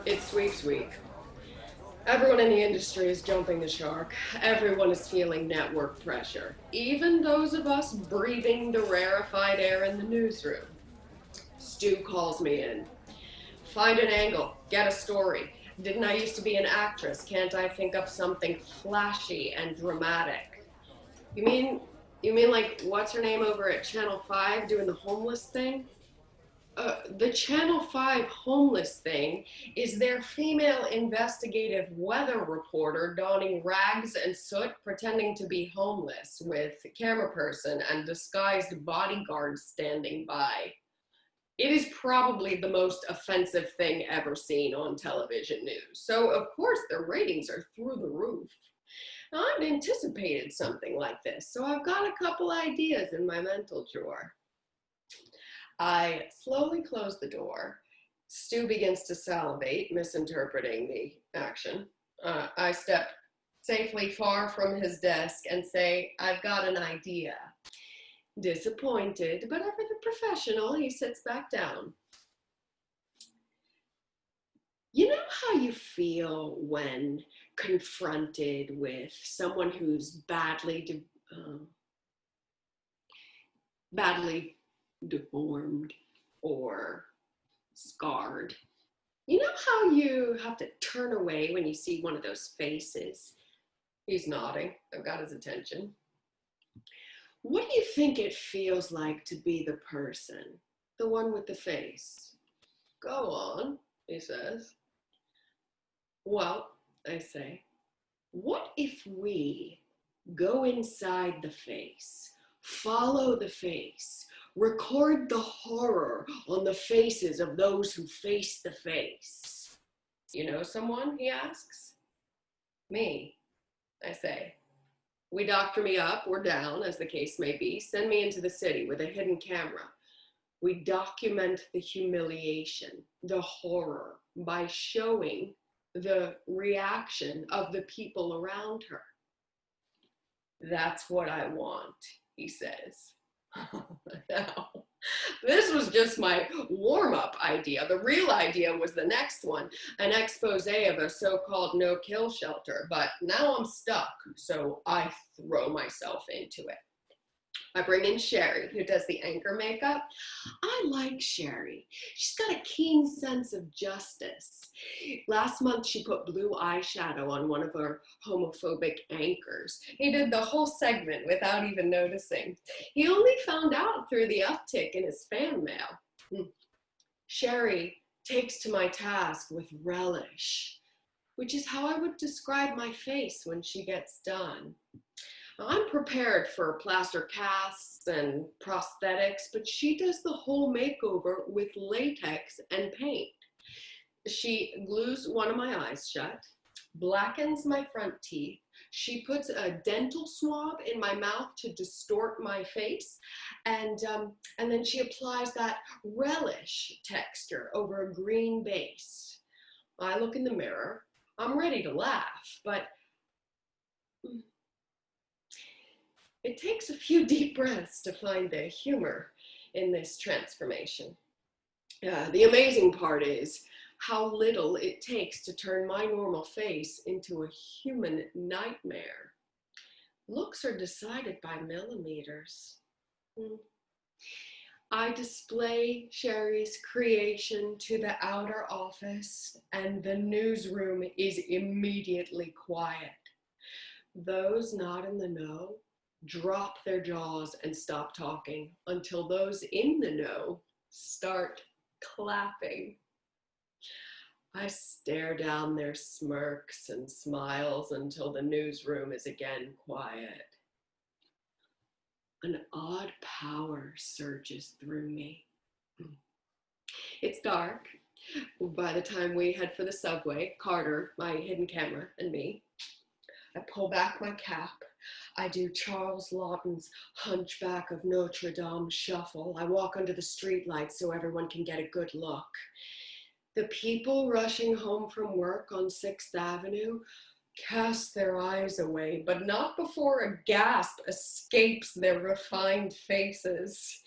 It's sweeps week. Everyone in the industry is jumping the shark. Everyone is feeling network pressure, even those of us breathing the rarefied air in the newsroom. Stu calls me in. Find an angle, get a story. Didn't I used to be an actress? Can't I think of something flashy and dramatic? You mean you mean like what's her name over at Channel 5 doing the homeless thing? The Channel 5 homeless thing is their female investigative weather reporter donning rags and soot, pretending to be homeless with a camera person and disguised bodyguards standing by. It is probably the most offensive thing ever seen on television news. So, of course, their ratings are through the roof. Now, I'd anticipated something like this, so I've got a couple ideas in my mental drawer. I slowly close the door. Stu begins to salivate, misinterpreting the action. I step safely far from his desk and say, I've got an idea. Disappointed, but ever the professional, he sits back down. You know how you feel when confronted with someone who's badly deformed or scarred? You know how you have to turn away when you see one of those faces? He's nodding. I've got his attention. What do you think it feels like to be the person, the one with the face? Go on, he says. Well, I say, what if we go inside the face, follow the face, record the horror on the faces of those who face the face? You know someone, he asks. Me, I say. We doctor me up or down, as the case may be, send me into the city with a hidden camera. We document the humiliation, the horror, by showing the reaction of the people around her. That's what I want, he says. Now, this was just my warm-up idea. The real idea was the next one, an expose of a so-called no-kill shelter, but now I'm stuck, so I throw myself into it. I bring in Sherry, who does the anchor makeup. I like Sherry. She's got a keen sense of justice. Last month, she put blue eyeshadow on one of her homophobic anchors. He did the whole segment without even noticing. He only found out through the uptick in his fan mail. Sherry takes to my task with relish, which is how I would describe my face when she gets done. I'm prepared for plaster casts and prosthetics, but she does the whole makeover with latex and paint. She glues one of my eyes shut, blackens my front teeth. She puts a dental swab in my mouth to distort my face, and then she applies that relish texture over a green base. I look in the mirror. I'm ready to laugh, but it takes a few deep breaths to find the humor in this transformation. The amazing part is how little it takes to turn my normal face into a human nightmare. Looks are decided by millimeters. I display Sherry's creation to the outer office, and the newsroom is immediately quiet. Those not in the know drop their jaws and stop talking until those in the know start clapping. I stare down their smirks and smiles until the newsroom is again quiet. An odd power surges through me. It's dark. By the time we head for the subway, Carter, my hidden camera, and me, I pull back my cap. I do Charles Laughton's Hunchback of Notre Dame shuffle. I walk under the streetlights so everyone can get a good look. The people rushing home from work on 6th Avenue cast their eyes away, but not before a gasp escapes their refined faces.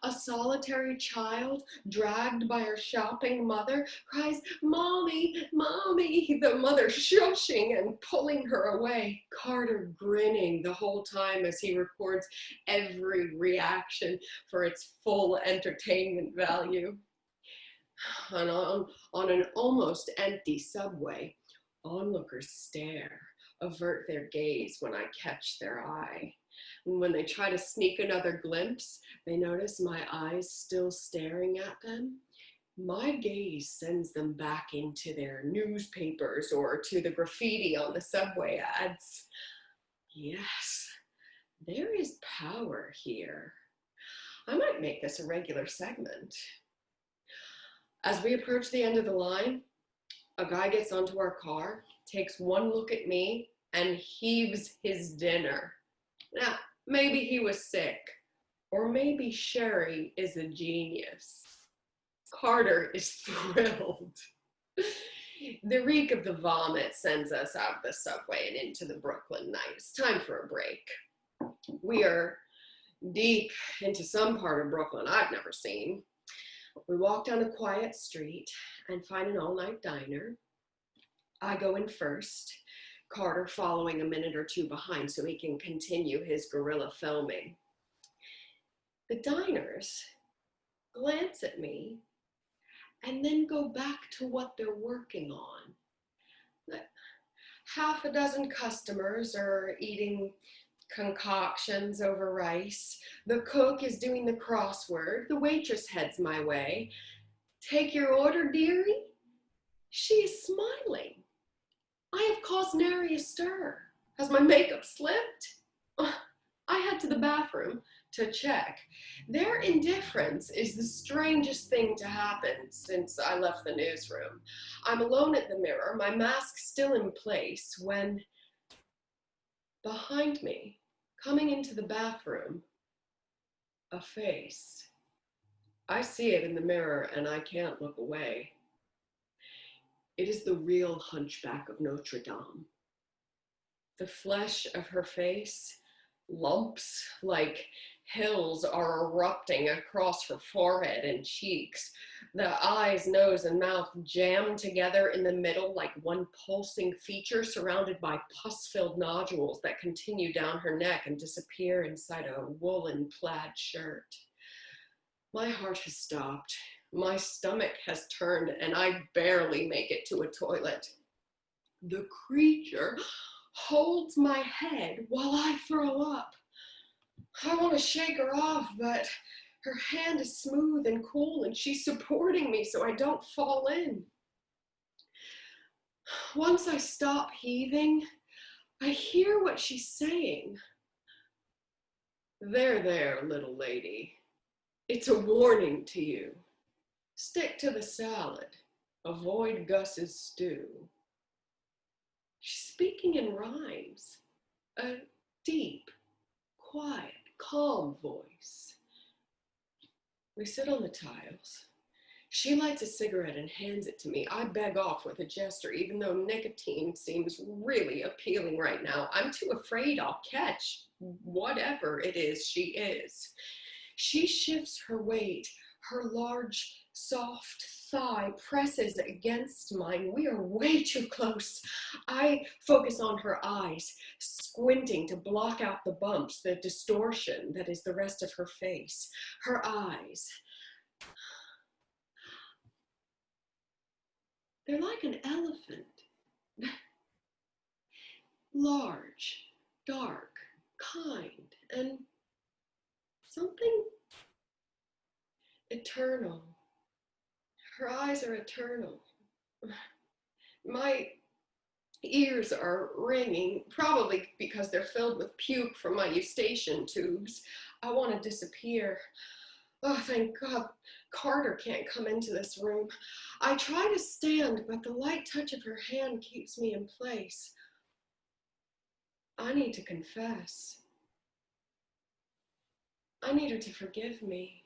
A solitary child, dragged by her shopping mother, cries, "Mommy, Mommy," the mother shushing and pulling her away. Carter grinning the whole time as he records every reaction for its full entertainment value. And on an almost empty subway, onlookers stare, avert their gaze when I catch their eye. And when they try to sneak another glimpse, they notice my eyes still staring at them. My gaze sends them back into their newspapers or to the graffiti on the subway ads. Yes, there is power here. I might make this a regular segment. As we approach the end of the line, a guy gets onto our car, takes one look at me, and heaves his dinner. Now, maybe he was sick, or maybe Sherry is a genius. Carter is thrilled. The reek of the vomit sends us out of the subway and into the Brooklyn night. It's time for a break. We are deep into some part of Brooklyn I've never seen. We walk down a quiet street and find an all-night diner. I go in first, Carter following a minute or two behind so he can continue his guerrilla filming. The diners glance at me and then go back to what they're working on. Half a dozen customers are eating concoctions over rice. The cook is doing the crossword. The waitress heads my way. "Take your order, dearie?" She is smiling. I have caused nary a stir. Has my makeup slipped? I head to the bathroom to check. Their indifference is the strangest thing to happen since I left the newsroom. I'm alone at the mirror, my mask still in place, when behind me, coming into the bathroom, a face. I see it in the mirror and I can't look away. It is the real Hunchback of Notre Dame. The flesh of her face, lumps like hills, are erupting across her forehead and cheeks. The eyes, nose, and mouth jammed together in the middle like one pulsing feature surrounded by pus-filled nodules that continue down her neck and disappear inside a woolen plaid shirt. My heart has stopped. My stomach has turned and I barely make it to a toilet. The creature holds my head while I throw up. I want to shake her off, but her hand is smooth and cool and she's supporting me so I don't fall in. Once I stop heaving, I hear what she's saying. There, little lady. It's a warning to you. Stick to the salad. Avoid Gus's stew. She's speaking in rhymes. A deep, quiet, calm voice. We sit on the tiles. She lights a cigarette and hands it to me. I beg off with a gesture, even though nicotine seems really appealing right now. I'm too afraid I'll catch whatever it is she is. She shifts her weight. Her large, soft thigh presses against mine. We are way too close. I focus on her eyes, squinting to block out the bumps, the distortion that is the rest of her face. Her eyes. They're like an elephant. Large, dark, kind, and something eternal. Her eyes are eternal. My ears are ringing, probably because they're filled with puke from my eustachian tubes. I want to disappear. Oh, thank God, Carter can't come into this room. I try to stand, but the light touch of her hand keeps me in place. I need to confess. I need her to forgive me.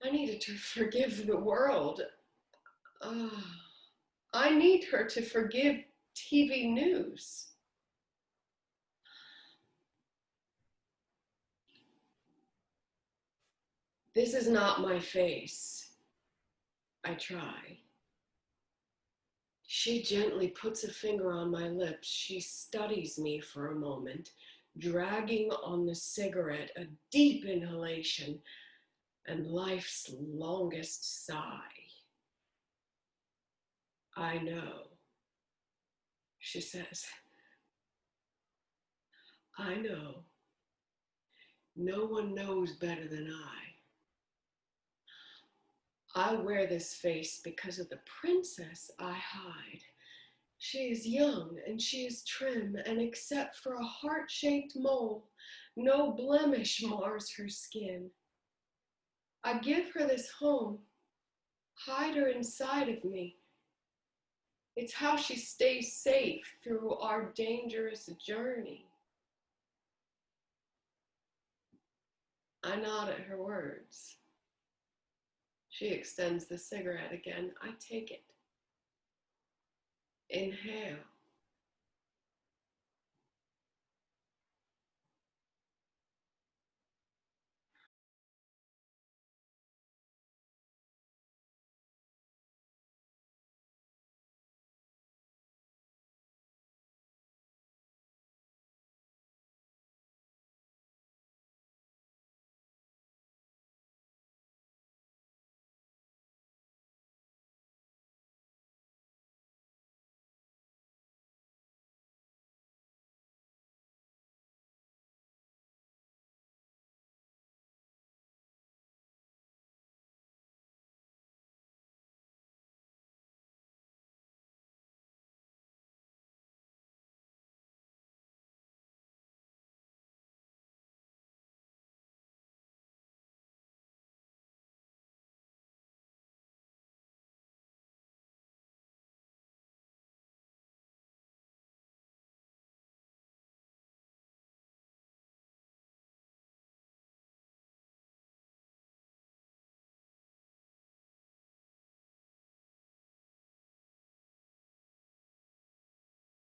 I need her to forgive the world. I need her to forgive TV news. This is not my face. I try. She gently puts a finger on my lips. She studies me for a moment, dragging on the cigarette, a deep inhalation, and life's longest sigh. I know, she says. I know. No one knows better than I wear this face because of the princess I hide. She is young and she is trim, and except for a heart-shaped mole, no blemish mars her skin. I give her this home, hide her inside of me. It's how she stays safe through our dangerous journey. I nod at her words. She extends the cigarette again. I take it. Inhale.